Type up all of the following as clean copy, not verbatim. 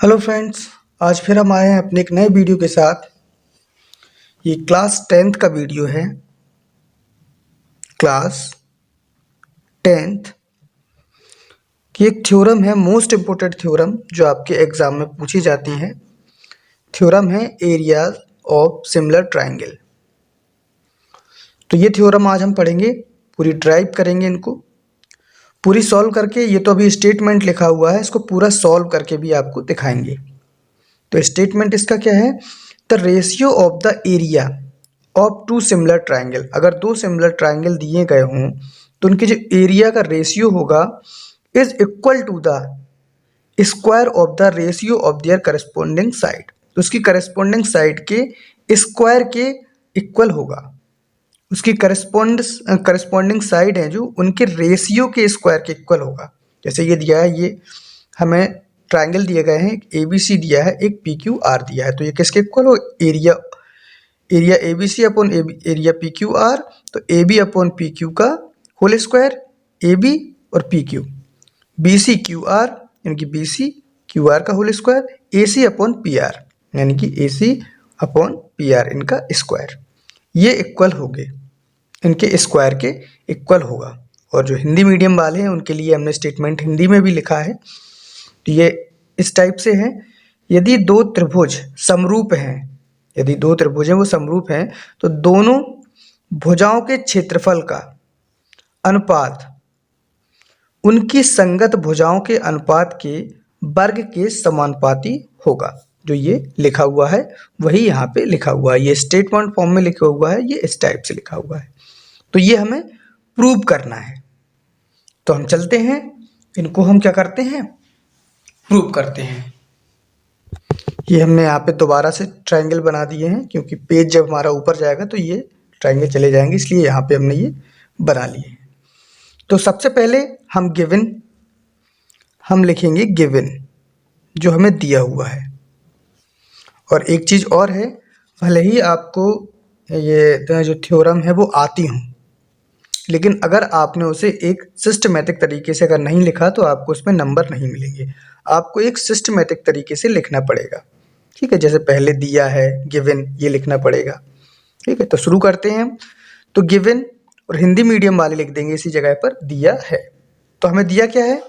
Hello friends, आज फिर हम आए हैं अपने एक नए वीडियो के साथ। ये क्लास 10th का वीडियो है। क्लास 10th की एक थ्योरम है, मोस्ट इम्पोर्टेंट थ्योरम जो आपके एग्जाम में पूछी जाती है। थ्योरम है एरियाज ऑफ सिमिलर ट्राइंगल। तो ये थ्योरम आज हम पढ़ेंगे, पूरी ड्राइव करेंगे इनको, पूरी सॉल्व करके। ये तो अभी स्टेटमेंट लिखा हुआ है, इसको पूरा सॉल्व करके भी आपको दिखाएंगे। तो स्टेटमेंट इसका क्या है? The ratio of the area of two similar triangle. अगर दो सिमिलर ट्राइंगल दिए गए हों तो उनके जो एरिया का रेशियो होगा is equal to the square of the ratio of their corresponding side. तो उसकी करस्पॉन्डिंग साइड के स्क्वायर के इक्वल होगा। उसकी करस्पॉन्डिंग साइड है जो उनके रेशियो के स्क्वायर के इक्वल होगा। जैसे ये दिया है, ये हमें ट्राइंगल दिए गए हैं, एक ABC दिया है, एक PQR दिया है। तो ये किसके इक्वल हो? Area ABC upon area PQR। तो AB अपॉन PQ का होल स्क्वायर, AB और PQ, BC QR यानी कि BC QR का whole square, AC upon PR यानी कि AC अपॉन PR इनका स्क्वायर। ये इक्वल हो गए, इनके स्क्वायर के इक्वल होगा। और जो हिंदी मीडियम वाले हैं उनके लिए हमने स्टेटमेंट हिंदी में भी लिखा है। तो ये इस टाइप से है। यदि दो त्रिभुज समरूप हैं, यदि दो त्रिभुज हैं वो समरूप हैं, तो दोनों भुजाओं के क्षेत्रफल का अनुपात उनकी संगत भुजाओं के अनुपात के वर्ग के समानुपाती होगा। जो ये लिखा हुआ है वही यहाँ पे लिखा हुआ है। ये स्टेटमेंट फॉर्म में लिखा हुआ है, ये इस टाइप से लिखा हुआ है। तो ये हमें प्रूव करना है। तो हम चलते हैं, इनको हम क्या करते हैं? प्रूव करते हैं। ये हमने यहाँ पे दोबारा से ट्रायंगल बना दिए हैं, क्योंकि पेज जब हमारा ऊपर जाएगा तो ये ट्रायंगल चले जाएंगे, इसलिए यहाँ पे हमने ये बना लिए हैं। तो सबसे पहले हम लिखेंगे गिवन जो हमें दिया हुआ है। और एक चीज़ और है, भले ही आपको ये जो थ्योरम है वो आती हो, लेकिन अगर आपने उसे एक सिस्टमेटिक तरीके से अगर नहीं लिखा तो आपको उसमें नंबर नहीं मिलेंगे। आपको एक सिस्टमेटिक तरीके से लिखना पड़ेगा, ठीक है? जैसे पहले दिया है गिवन, ये लिखना पड़ेगा, ठीक है? तो शुरू करते हैं हम। तो गिवन और हिंदी मीडियम वाले लिख देंगे इसी जगह पर दिया है। तो हमें दिया क्या है?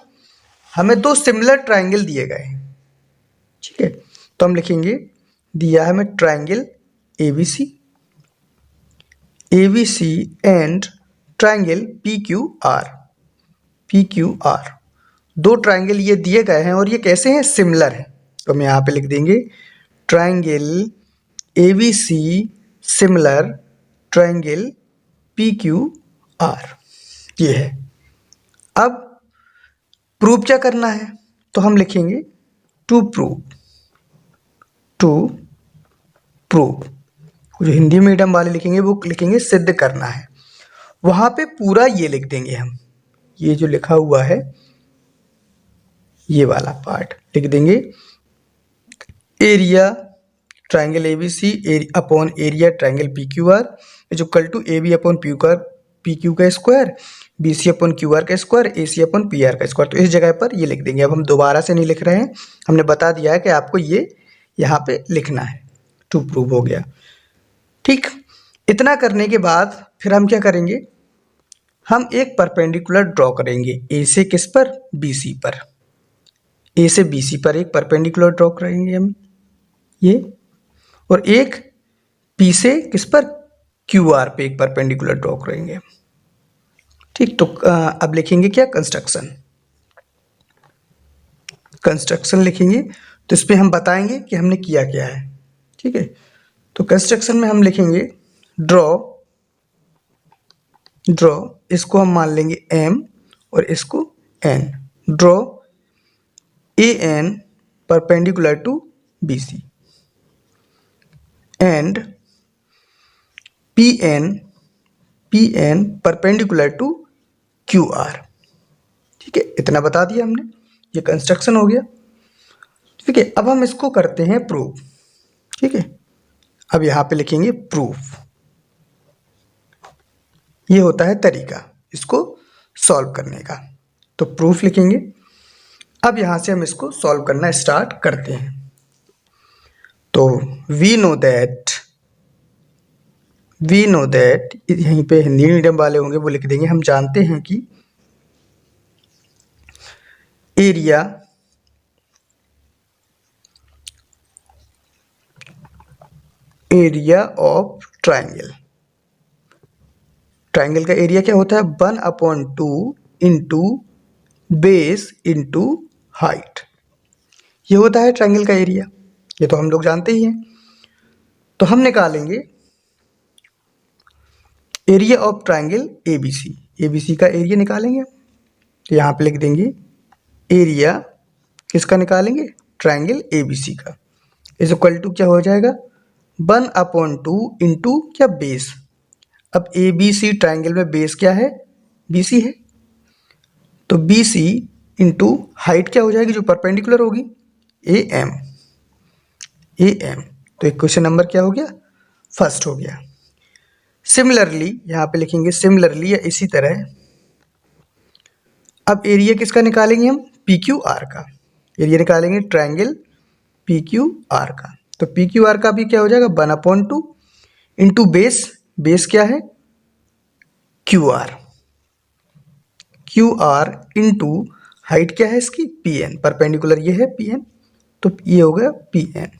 हमें दो सिमिलर ट्राइंगल दिए गए हैं, ठीक है? तो हम लिखेंगे दिया है हमें triangle ABC and triangle PQR। दो ट्राइंगल ये दिए गए हैं और ये कैसे हैं? सिमिलर हैं। तो हम यहाँ पे लिख देंगे triangle ABC similar triangle PQR, ये है। अब प्रूव क्या करना है? तो हम लिखेंगे टू प्रूव। जो हिंदी मीडियम वाले लिखेंगे वो लिखेंगे सिद्ध करना है। वहां पे पूरा ये लिख देंगे हम, ये जो लिखा हुआ है ये वाला पार्ट लिख देंगे। Area triangle ABC upon area triangle PQR is equal to AB upon PQ का स्क्वायर, BC अपॉन QR का स्क्वायर, AC अपॉन PR का स्क्वायर। तो इस जगह पर ये लिख देंगे। अब हम दोबारा से नहीं लिख रहे हैं, हमने बता दिया है कि आपको ये यहाँ पे लिखना है। टू प्रूव हो गया, ठीक। इतना करने के बाद फिर हम क्या करेंगे? हम एक परपेंडिकुलर ड्रॉ करेंगे A से किस पर? BC पर। A से BC पर एक परपेंडिकुलर ड्रॉ करेंगे हम ये, और एक P से किस पर? QR पे एक परपेंडिकुलर ड्रॉ करेंगे, ठीक। तो अब लिखेंगे क्या? कंस्ट्रक्शन लिखेंगे। तो इस पर हम बताएंगे कि हमने किया क्या है, ठीक है? तो कंस्ट्रक्शन में हम लिखेंगे ड्रॉ, इसको हम मान लेंगे M और इसको N। Draw AN perpendicular to BC and PN perpendicular to QR, ठीक है? इतना बता दिया हमने, ये कंस्ट्रक्शन हो गया, ठीक है। अब हम इसको करते हैं प्रूव, ठीक है? अब यहाँ पे लिखेंगे प्रूफ। ये होता है तरीका इसको सॉल्व करने का। तो प्रूफ लिखेंगे अब यहाँ से हम इसको सॉल्व करना स्टार्ट करते हैं। तो वी नो दैट यहीं पे हिंदी मीडियम वाले होंगे वो लिख देंगे, हम जानते हैं कि एरिया ऑफ ट्राइंगल का एरिया क्या होता है, 1/2 इंटू बेस इंटू हाइट, ये होता है ट्राइंगल का एरिया। ये तो हम लोग जानते ही हैं। तो हम निकालेंगे एरिया ऑफ ट्राइंगल एबीसी का एरिया निकालेंगे। तो यहाँ पे लिख देंगे एरिया किसका निकालेंगे, ट्राइंगल एबीसी का, इज इक्वल टू क्या हो जाएगा 1/2 इंटू क्या बेस। अब एबीसी ट्राइंगल में बेस क्या है, बीसी है, तो बीसी इंटू हाइट क्या हो जाएगी जो परपेंडिकुलर होगी, एम। तो इक्वेशन नंबर क्या हो गया, फर्स्ट हो गया। सिमिलरली यहाँ पे लिखेंगे सिमिलरली या इसी तरह अब एरिया किसका निकालेंगे हम, पी क्यू आर का एरिया निकालेंगे, ट्राइंगल पी क्यू आर का। तो पी क्यू आर का भी क्या हो जाएगा 1/2 इंटू बेस क्या है क्यू आर इंटू हाइट क्या है इसकी पी एन, परपेंडिकुलर ये है पी एन, तो ये हो गया पी एन।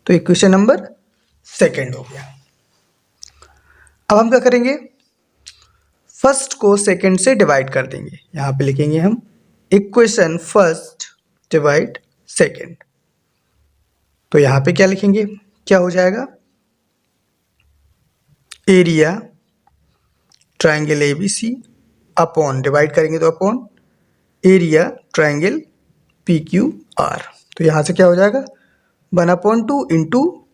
तो इक्वेशन नंबर सेकेंड हो गया। अब हम क्या करेंगे, फर्स्ट को सेकंड से डिवाइड कर देंगे। यहाँ पे लिखेंगे हम इक्वेशन फर्स्ट डिवाइड सेकंड। तो यहाँ पे क्या लिखेंगे, क्या हो जाएगा area triangle ABC upon, divide करेंगे तो upon area triangle P Q R. तो यहाँ से क्या हो जाएगा 1/2 into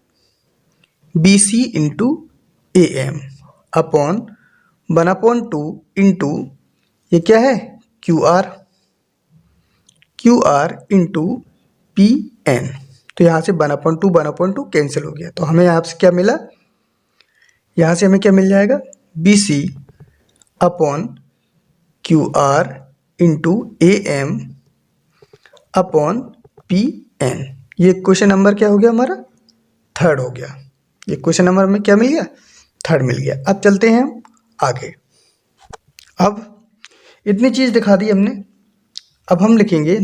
B C into A M upon 1/2 into ये क्या है Q R into P N. तो यहाँ से 1/2 कैंसिल हो गया। तो हमें यहाँ से क्या मिला, यहाँ से हमें क्या मिल जाएगा B C upon Q R into A M upon P N. ये क्वेश्चन नंबर क्या हो गया हमारा, थर्ड हो गया। ये क्वेश्चन नंबर में क्या मिल गया, थर्ड मिल गया। अब चलते हैं हम आगे। अब इतनी चीज दिखा दी हमने, अब हम लिखेंगे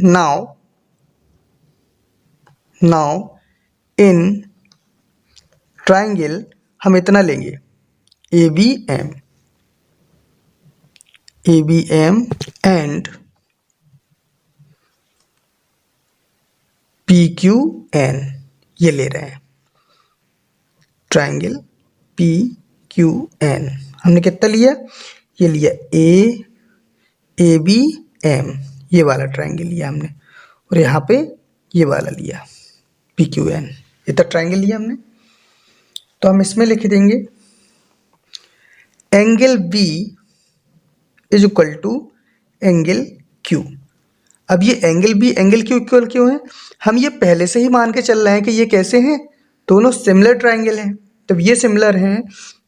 नाउ इन ट्राइंगल हम इतना लेंगे A B M and P Q N, ये ले रहे हैं ट्राइंगल पी क्यू एन। हमने कितना लिया, ये लिया ए बी एम, ये वाला ट्राइंगल लिया हमने, और यहाँ पे ये वाला लिया पी क्यू एन, इतना ट्राइंगल लिया हमने। तो हम इसमें लिख देंगे angle B is equal to angle Q. अब ये angle B angle Q equal क्यों है, हम ये पहले से ही मान के चल रहे हैं कि ये कैसे हैं, दोनों सिमिलर ट्राइंगल हैं। जब ये सिमिलर हैं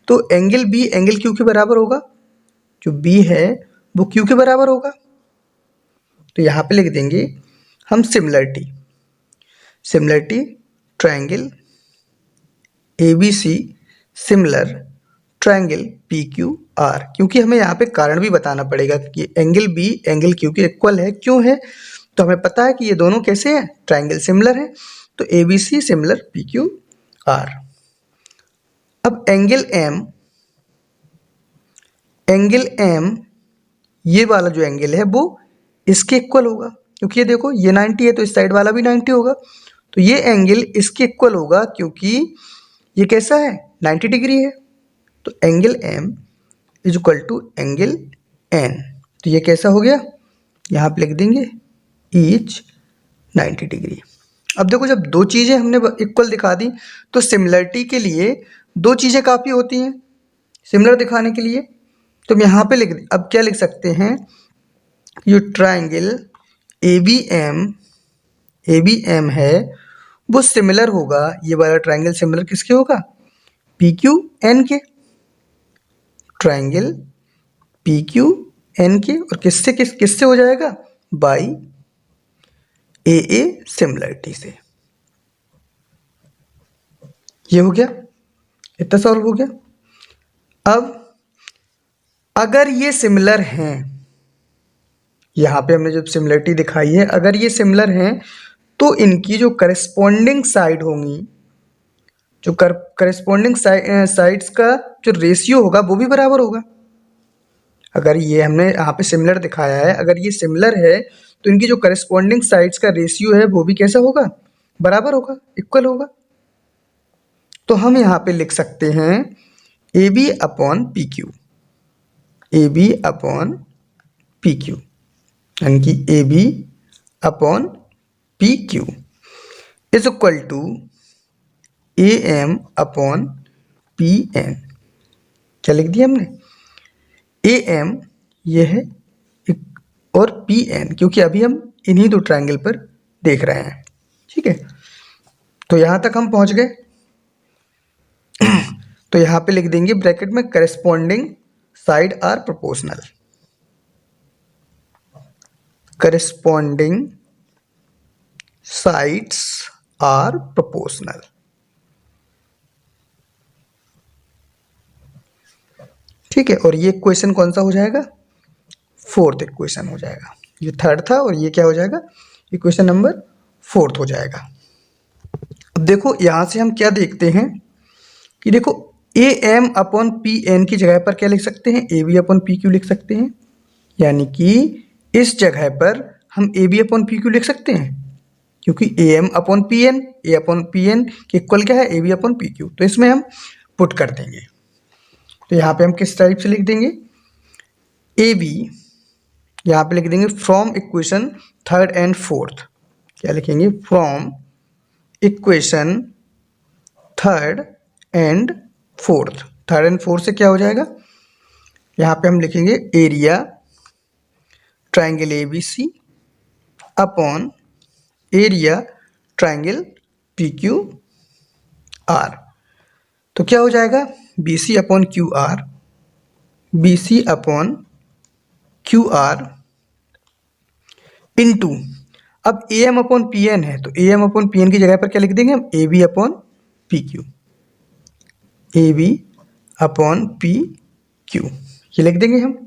तो एंगल बी एंगल क्यू के बराबर होगा, जो बी है वो क्यू के बराबर होगा। तो यहाँ पे लिख देंगे हम similarity triangle A B C similar triangle P Q R, क्योंकि हमें यहाँ पे कारण भी बताना पड़ेगा कि एंगल बी एंगल क्यू के इक्वल है क्यों है। तो हमें पता है कि ये दोनों कैसे हैं, ट्राइंगल सिमिलर है, तो A B C similar P Q R. अब एंगल एम ये वाला जो एंगल है वो इसके इक्वल होगा, क्योंकि ये देखो ये 90 है तो इस साइड वाला भी 90 होगा, तो ये एंगल इसके इक्वल होगा क्योंकि ये कैसा है 90 डिग्री है। तो angle M is equal to angle N, तो ये कैसा हो गया, यहाँ पे लिख देंगे ईच 90 डिग्री। अब देखो जब दो चीज़ें हमने इक्वल दिखा दी तो सिमिलरिटी के लिए दो चीज़ें काफ़ी होती हैं सिमिलर दिखाने के लिए। तो हम यहाँ पे अब क्या लिख सकते हैं, ये ट्राइंगल ए बी एम है वो सिमिलर होगा, ये वाला ट्राइंगल सिमिलर किसके होगा, पी क्यू एन के, ट्राइंगल पी क्यू एन के, और किससे हो जाएगा बाई ए सिमिलरिटी से। ये हो गया, इतना सॉल्व हो गया। अब अगर ये सिमिलर हैं, यहाँ पे हमने जो सिमिलरिटी दिखाई है, अगर ये सिमिलर हैं तो इनकी जो करस्पॉन्डिंग साइड होंगी, जो करस्पॉन्डिंग साइड्स का जो रेशियो होगा वो भी बराबर होगा। अगर ये हमने यहाँ पे सिमिलर दिखाया है, अगर ये सिमिलर है तो इनकी जो करस्पॉन्डिंग साइड्स का रेशियो है वो भी कैसा होगा, बराबर होगा, इक्वल होगा। तो हम यहाँ पे लिख सकते हैं A B upon P Q, A B upon P Q, यानी कि A B upon P Q is equal to A M upon P N. क्या लिख दिया हमने, ए एम ये है और पी एन, क्योंकि अभी हम इन्हीं दो ट्रायंगल पर देख रहे हैं। ठीक है, तो यहाँ तक हम पहुँच गए। तो यहाँ पे लिख देंगे ब्रैकेट में corresponding side are proportional, corresponding sides are proportional. ठीक है, और ये इक्वेशन कौन सा हो जाएगा, फोर्थ इक्वेशन हो जाएगा। ये थर्ड था और ये क्या हो जाएगा, इक्वेशन नंबर फोर्थ हो जाएगा। अब देखो यहाँ से हम क्या देखते हैं कि देखो A M upon P N की जगह पर क्या लिख सकते हैं, A B upon P Q लिख सकते हैं। यानी कि इस जगह पर हम A B upon P Q लिख सकते हैं, क्योंकि A M upon P N, A upon P N के इक्वल क्या है, A B upon P Q. तो इसमें हम पुट कर देंगे। तो यहाँ पे हम किस टाइप से लिख देंगे, ए बी यहाँ पे लिख देंगे from equation third and fourth. क्या लिखेंगे, from equation third and fourth. Third and fourth से क्या हो जाएगा, यहाँ पे हम लिखेंगे area triangle A B C upon area triangle P Q R. तो क्या हो जाएगा, B C upon Q R, B C upon Q R into, अब A M upon P N है तो A M upon P N की जगह पर क्या लिख देंगे हम, A B upon P Q, A B upon P Q, ये लिख देंगे हम।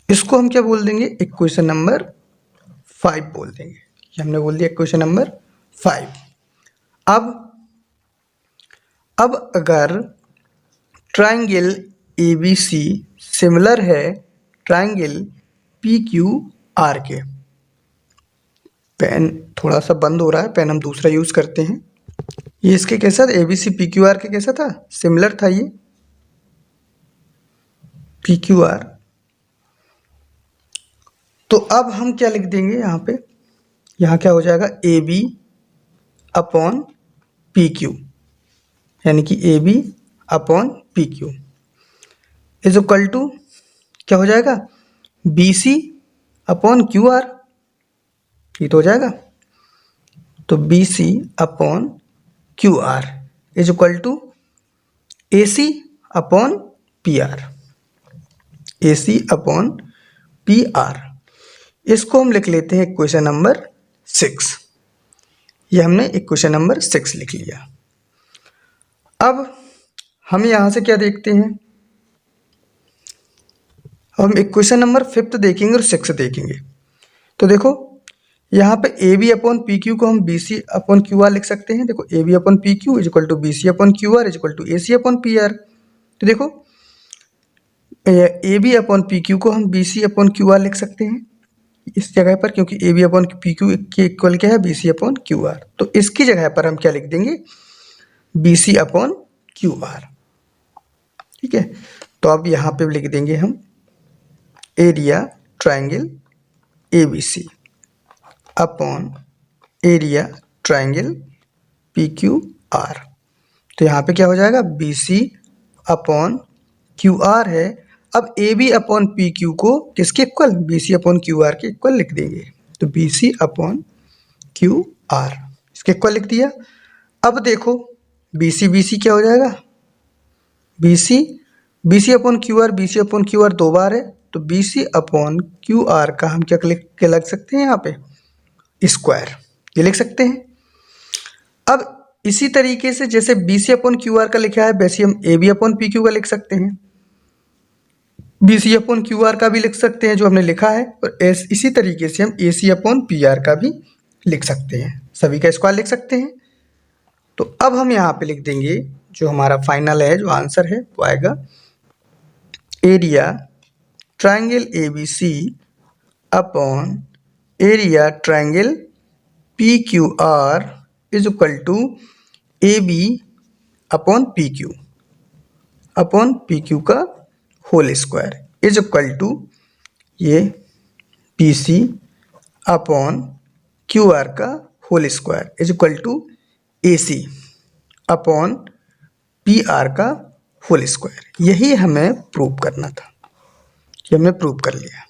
इसको हम क्या बोल देंगे, इक्वेशन नंबर 5 बोल देंगे। ये हमने बोल दिया इक्वेशन नंबर 5। अब अगर triangle A B C similar है ट्राइंगल पी क्यू आर के, पेन थोड़ा सा बंद हो रहा है, पेन हम दूसरा यूज करते हैं। ये इसके कैसा था, A B C P Q R के कैसा था, सिमिलर था ये पी क्यू आर। तो अब हम क्या लिख देंगे यहाँ पे, यहाँ क्या हो जाएगा, A B upon P Q, यानी कि A B upon P Q is equal to क्या हो जाएगा, B C upon Q R. ये तो हो जाएगा, तो B C upon Q R is equal to A C upon P R, A C upon P R. इसको हम लिख लेते हैं इक्वेशन नंबर 6। ये हमने इक्वेशन नंबर 6 लिख लिया। अब हम यहाँ से क्या देखते हैं, हम इक्वेशन नंबर 5 देखेंगे और 6 देखेंगे। तो देखो यहाँ पे A B upon P Q को हम B C upon Q R लिख सकते हैं। देखो A B upon P Q is equal to B C upon Q R is equal to A C upon P R. तो देखो A B upon P Q को हम B C upon Q R लिख सकते हैं इस जगह पर, क्योंकि A B upon P Q के इक्वल क्या है, B C upon Q R. तो इसकी जगह पर हम क्या लिख देंगे, B C upon Q R. ठीक है, तो अब यहाँ पे लिख देंगे हम area triangle A B C upon area triangle P Q R. तो यहाँ पे क्या हो जाएगा, B C upon Q R है। अब A B upon P Q को किसके equal, B C upon Q R के इक्वल लिख देंगे। तो B C upon Q R इसके इक्वल लिख दिया। अब देखो बी सी क्या हो जाएगा, B C upon Q R, B C upon Q R 2 बार है तो BC अपॉन QR का हम क्या लग सकते हैं यहाँ पे, स्क्वायर, ये लिख सकते हैं। अब इसी तरीके से जैसे BC अपॉन QR का लिखा है वैसे हम AB अपॉन PQ का लिख सकते हैं, BC अपॉन QR का भी लिख सकते हैं जो हमने लिखा है, और इसी तरीके से हम AC अपॉन PR का भी लिख सकते हैं, सभी का स्क्वायर लिख सकते हैं। तो अब हम यहाँ पे लिख देंगे जो हमारा फाइनल है, जो आंसर है वो आएगा area triangle ABC upon area triangle PQR is equal to AB upon PQ का whole square is equal to ये BC अपॉन QR का whole square is equal to AC upon PR का whole square. यही हमें prove करना था, ये हमने प्रूव कर लिया।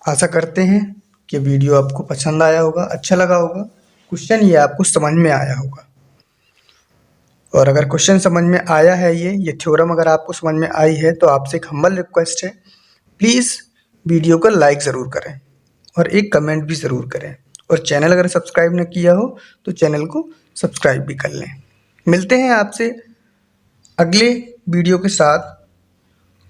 आशा करते हैं कि वीडियो आपको पसंद आया होगा, अच्छा लगा होगा, क्वेश्चन ये आपको समझ में आया होगा। और अगर क्वेश्चन समझ में आया है, ये थ्योरम अगर आपको समझ में आई है, तो आपसे एक हम्बल रिक्वेस्ट है, प्लीज़ वीडियो को लाइक ज़रूर करें और एक कमेंट भी ज़रूर करें, और चैनल अगर सब्सक्राइब न किया हो तो चैनल को सब्सक्राइब भी कर लें। मिलते हैं आपसे अगले वीडियो के साथ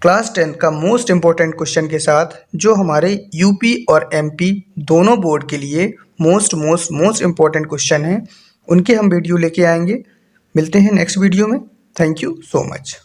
क्लास 10 का मोस्ट इम्पोर्टेंट क्वेश्चन के साथ, जो हमारे यूपी और MP दोनों बोर्ड के लिए मोस्ट इम्पोर्टेंट क्वेश्चन हैं, उनके हम वीडियो लेके आएंगे। मिलते हैं नेक्स्ट वीडियो में। Thank you so much.